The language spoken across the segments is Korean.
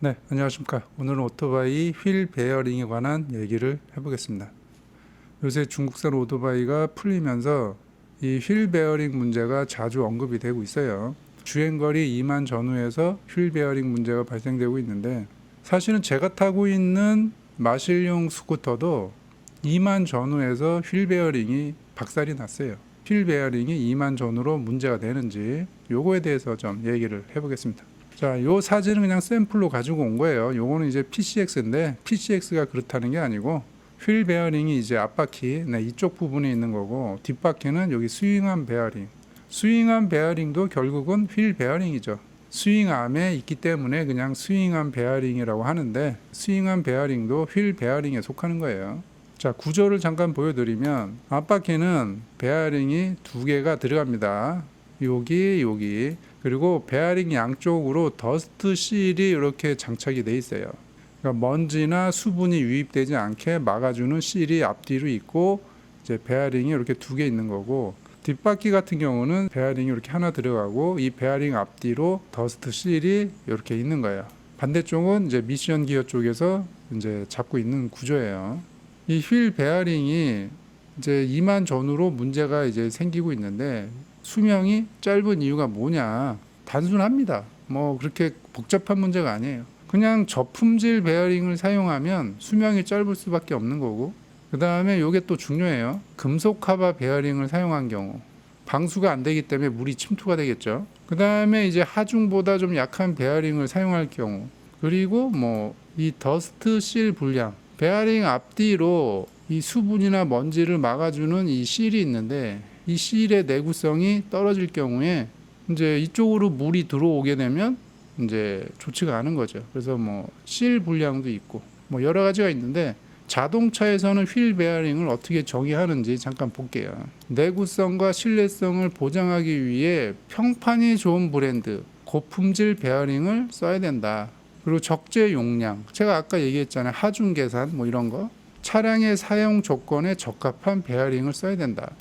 네, 안녕하십니까. 오늘은 오토바이 휠 베어링에 관한 얘기를 해보겠습니다. 요새 중국산 오토바이가 풀리면서 이 휠 베어링 문제가 자주 언급이 되고 있어요. 주행거리 2만 전후에서 휠 베어링 문제가 발생되고 있는데, 사실은 제가 타고 있는 마실용 스쿠터도 2만 전후에서 휠 베어링이 박살이 났어요. 휠 베어링이 2만 전후로 문제가 되는지 요거에 대해서 좀 얘기를 해보겠습니다. 자, 요 사진은 그냥 샘플로 가지고 온 거예요. 요거는 이제 PCX인데 PCX가 그렇다는 게 아니고 휠 베어링이 이제 앞바퀴 이쪽 부분에 있는 거고, 뒷바퀴는 여기 스윙암 베어링. 스윙암 베어링도 결국은 휠 베어링이죠. 스윙암에 있기 때문에 그냥 스윙암 베어링이라고 하는데, 스윙암 베어링도 휠 베어링에 속하는 거예요. 자, 구조를 잠깐 보여드리면 앞바퀴는 베어링이 두 개가 들어갑니다. 여기 그리고 베어링 양쪽으로 더스트 실이 이렇게 장착이 돼 있어요. 그러니까 먼지나 수분이 유입되지 않게 막아주는 실이 앞뒤로 있고, 이제 베어링이 이렇게 두 개 있는 거고, 뒷바퀴 같은 경우는 베어링이 이렇게 하나 들어가고, 이 베어링 앞뒤로 더스트 실이 이렇게 있는 거예요. 반대쪽은 이제 미션 기어 쪽에서 이제 잡고 있는 구조예요. 이 휠 베어링이 이제 2만 전후로 문제가 이제 생기고 있는데, 수명이 짧은 이유가 뭐냐? 단순합니다. 뭐 그렇게 복잡한 문제가 아니에요. 그냥 저품질 베어링을 사용하면 수명이 짧을 수밖에 없는 거고, 그 다음에 이게 또 중요해요. 금속 카바 베어링을 사용한 경우 방수가 안 되기 때문에 물이 침투가 되겠죠. 그 다음에 이제 하중보다 좀 약한 베어링을 사용할 경우, 그리고 뭐 이 더스트 실 불량, 베어링 앞뒤로 이 수분이나 먼지를 막아주는 이 실이 있는데, 이 실의 내구성이 떨어질 경우에 이제 이쪽으로 물이 들어오게 되면 이제 좋지가 않은 거죠. 그래서 뭐 실 불량도 있고 뭐 여러 가지가 있는데, 자동차에서는 휠 베어링을 어떻게 정의하는지 잠깐 볼게요. 내구성과 신뢰성을 보장하기 위해 평판이 좋은 브랜드, 고품질 베어링을 써야 된다. 그리고 적재 용량, 제가 아까 얘기했잖아요. 하중 계산 뭐 이런 거, 차량의 사용 조건에 적합한 베어링을 써야 된다.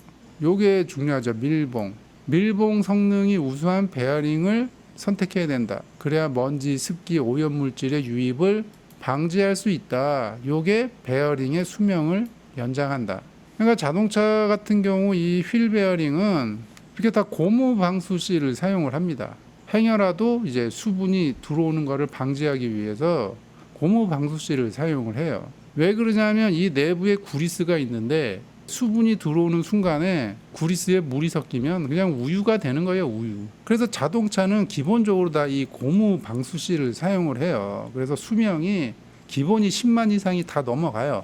요게 중요하죠. 밀봉 성능이 우수한 베어링을 선택해야 된다. 그래야 먼지, 습기, 오염물질의 유입을 방지할 수 있다. 요게 베어링의 수명을 연장한다. 그러니까 자동차 같은 경우 이 휠 베어링은 이렇게 다 고무 방수실을 사용을 합니다. 행여라도 이제 수분이 들어오는 것을 방지하기 위해서 고무 방수실을 사용을 해요. 왜 그러냐면 이 내부에 구리스가 있는데, 수분이 들어오는 순간에 구리스에 물이 섞이면 그냥 우유가 되는 거예요, 우유. 그래서 자동차는 기본적으로 다 이 고무 방수실을 사용을 해요. 그래서 수명이 기본이 10만 이상이 다 넘어가요.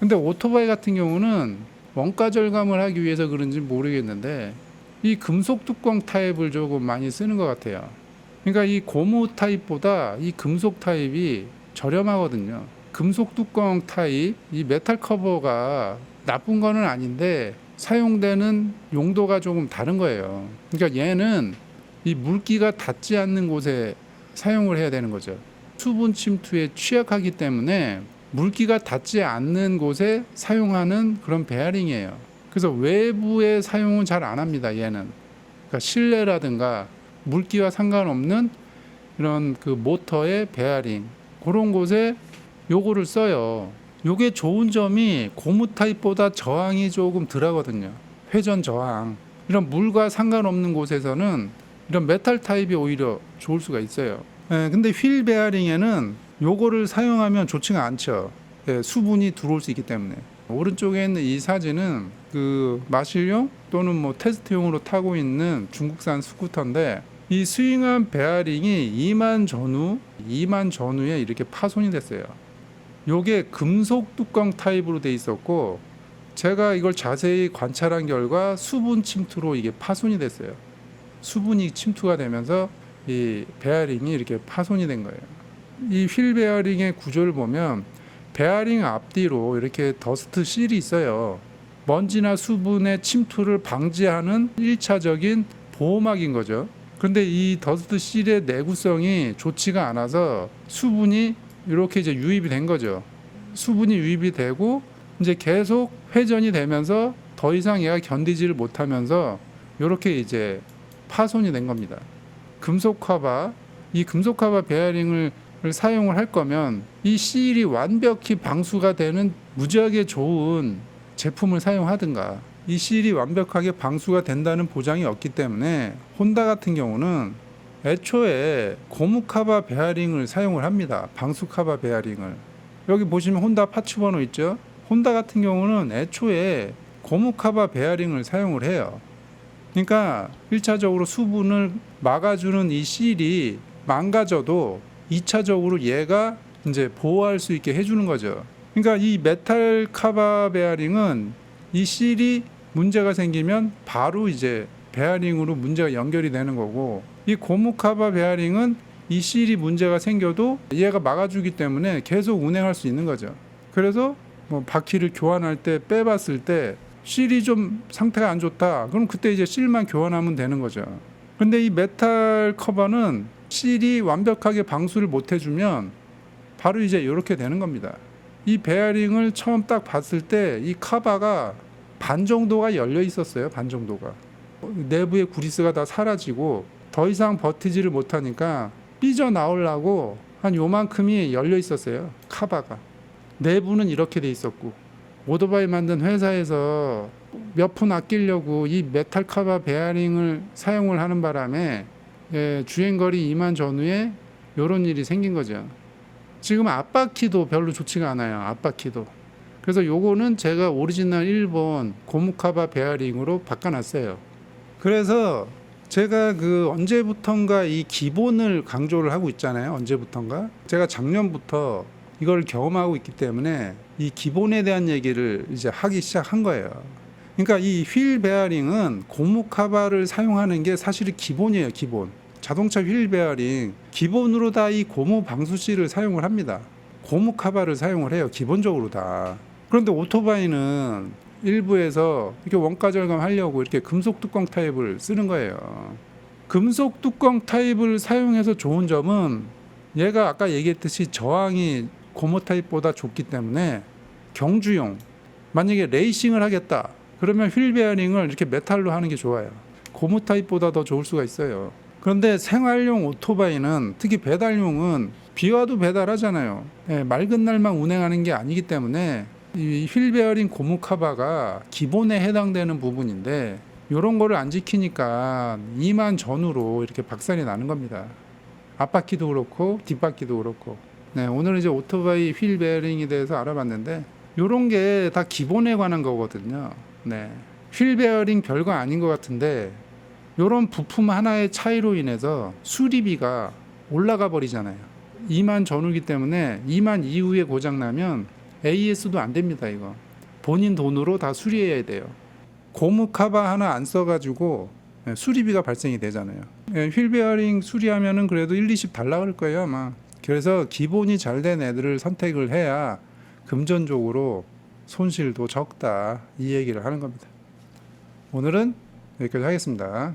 근데 오토바이 같은 경우는 원가 절감을 하기 위해서 그런지 모르겠는데, 이 금속 뚜껑 타입을 조금 많이 쓰는 것 같아요. 그러니까 이 고무 타입보다 이 금속 타입이 저렴하거든요. 금속 뚜껑 타입, 이 메탈 커버가 나쁜 거는 아닌데 사용되는 용도가 조금 다른 거예요. 그러니까 얘는 이 물기가 닿지 않는 곳에 사용을 해야 되는 거죠. 수분 침투에 취약하기 때문에 물기가 닿지 않는 곳에 사용하는 그런 베어링이에요. 그래서 외부에 사용은 잘 안 합니다, 얘는. 그러니까 실내라든가 물기와 상관없는 이런 그 모터의 베어링, 그런 곳에 요거를 써요. 요게 좋은 점이 고무 타입보다 저항이 조금 덜하거든요. 회전 저항. 이런 물과 상관없는 곳에서는 이런 메탈 타입이 오히려 좋을 수가 있어요. 근데 휠 베어링에는 요거를 사용하면 좋지가 않죠. 수분이 들어올 수 있기 때문에. 오른쪽에 있는 이 사진은 그 마실용 또는 뭐 테스트용으로 타고 있는 중국산 스쿠터인데, 이 스윙암 베어링이 2만 전후에 이렇게 파손이 됐어요. 요게 금속 뚜껑 타입으로 돼 있었고, 제가 이걸 자세히 관찰한 결과 수분 침투로 이게 파손이 됐어요. 수분이 침투가 되면서 이 베어링이 이렇게 파손이 된 거예요. 이 휠 베어링의 구조를 보면 베어링 앞뒤로 이렇게 더스트 실이 있어요. 먼지나 수분의 침투를 방지하는 1차적인 보호막인 거죠. 그런데 이 더스트 실의 내구성이 좋지가 않아서 수분이 이렇게 이제 유입이 된 거죠. 수분이 유입이 되고 이제 계속 회전이 되면서 더 이상 얘가 견디지를 못하면서 이렇게 이제 파손이 된 겁니다. 금속 커버, 이 금속 커버 베어링을 사용을 할 거면 이 실이 완벽히 방수가 되는 무지하게 좋은 제품을 사용하든가, 이 실이 완벽하게 방수가 된다는 보장이 없기 때문에 혼다 같은 경우는 애초에 고무 카바 베어링을 사용을 합니다. 방수 카바 베어링을. 여기 보시면 혼다 파츠 번호 있죠? 혼다 같은 경우는 애초에 고무 카바 베어링을 사용을 해요. 그러니까 1차적으로 수분을 막아주는 이 실이 망가져도 2차적으로 얘가 이제 보호할 수 있게 해주는 거죠. 그러니까 이 메탈 카바 베어링은 이 실이 문제가 생기면 바로 이제 베어링으로 문제가 연결이 되는 거고, 이 고무 카바 베어링은 이 실이 문제가 생겨도 얘가 막아주기 때문에 계속 운행할 수 있는 거죠. 그래서 뭐 바퀴를 교환할 때 빼봤을 때 실이 좀 상태가 안 좋다, 그럼 그때 이제 실만 교환하면 되는 거죠. 근데 이 메탈 커버는 실이 완벽하게 방수를 못 해주면 바로 이제 이렇게 되는 겁니다. 이 베어링을 처음 딱 봤을 때 이 카바가 반 정도가 열려 있었어요. 반 정도가. 내부의 구리스가 다 사라지고 더 이상 버티지를 못하니까 삐져나오려고 한 요만큼이 열려 있었어요. 카바가. 내부는 이렇게 돼 있었고, 오토바이 만든 회사에서 몇 푼 아끼려고 이 메탈 카바 베어링을 사용을 하는 바람에 주행거리 2만 전후에 이런 일이 생긴 거죠. 지금 앞바퀴도 별로 좋지가 않아요. 앞바퀴도. 그래서 요거는 제가 오리지널 일본 고무 카바 베어링으로 바꿔놨어요. 그래서 제가 그 언제부턴가 이 기본을 강조를 하고 있잖아요. 언제부턴가. 제가 작년부터 이걸 경험하고 있기 때문에 이 기본에 대한 얘기를 이제 하기 시작한 거예요. 그러니까 이 휠 베어링은 고무 카바를 사용하는 게 사실 기본이에요. 기본. 자동차 휠 베어링 기본으로 다 이 고무 방수실을 사용을 합니다. 고무 카바를 사용을 해요. 기본적으로 다. 그런데 오토바이는 일부에서 이렇게 원가 절감하려고 이렇게 금속 뚜껑 타입을 쓰는 거예요. 금속 뚜껑 타입을 사용해서 좋은 점은 얘가 아까 얘기했듯이 저항이 고무 타입보다 좋기 때문에 경주용, 만약에 레이싱을 하겠다 그러면 휠 베어링을 이렇게 메탈로 하는 게 좋아요. 고무 타입보다 더 좋을 수가 있어요. 그런데 생활용 오토바이는, 특히 배달용은 비 와도 배달하잖아요. 맑은 날만 운행하는 게 아니기 때문에 이 휠 베어링 고무 카바가 기본에 해당되는 부분인데 이런 거를 안 지키니까 2만 전후로 이렇게 박살이 나는 겁니다. 앞바퀴도 그렇고 뒷바퀴도 그렇고. 오늘은 이제 오토바이 휠 베어링에 대해서 알아봤는데 이런 게 다 기본에 관한 거거든요. 휠 베어링 별거 아닌 것 같은데 이런 부품 하나의 차이로 인해서 수리비가 올라가 버리잖아요. 2만 전후기 때문에 2만 이후에 고장나면 AS도 안 됩니다. 이거 본인 돈으로 다 수리해야 돼요. 고무 카바 하나 안 써가지고 수리비가 발생이 되잖아요. 휠 베어링 수리하면은 그래도 1, 20 달라 그럴 거예요 아마. 그래서 기본이 잘 된 애들을 선택을 해야 금전적으로 손실도 적다, 이 얘기를 하는 겁니다. 오늘은 여기까지 하겠습니다.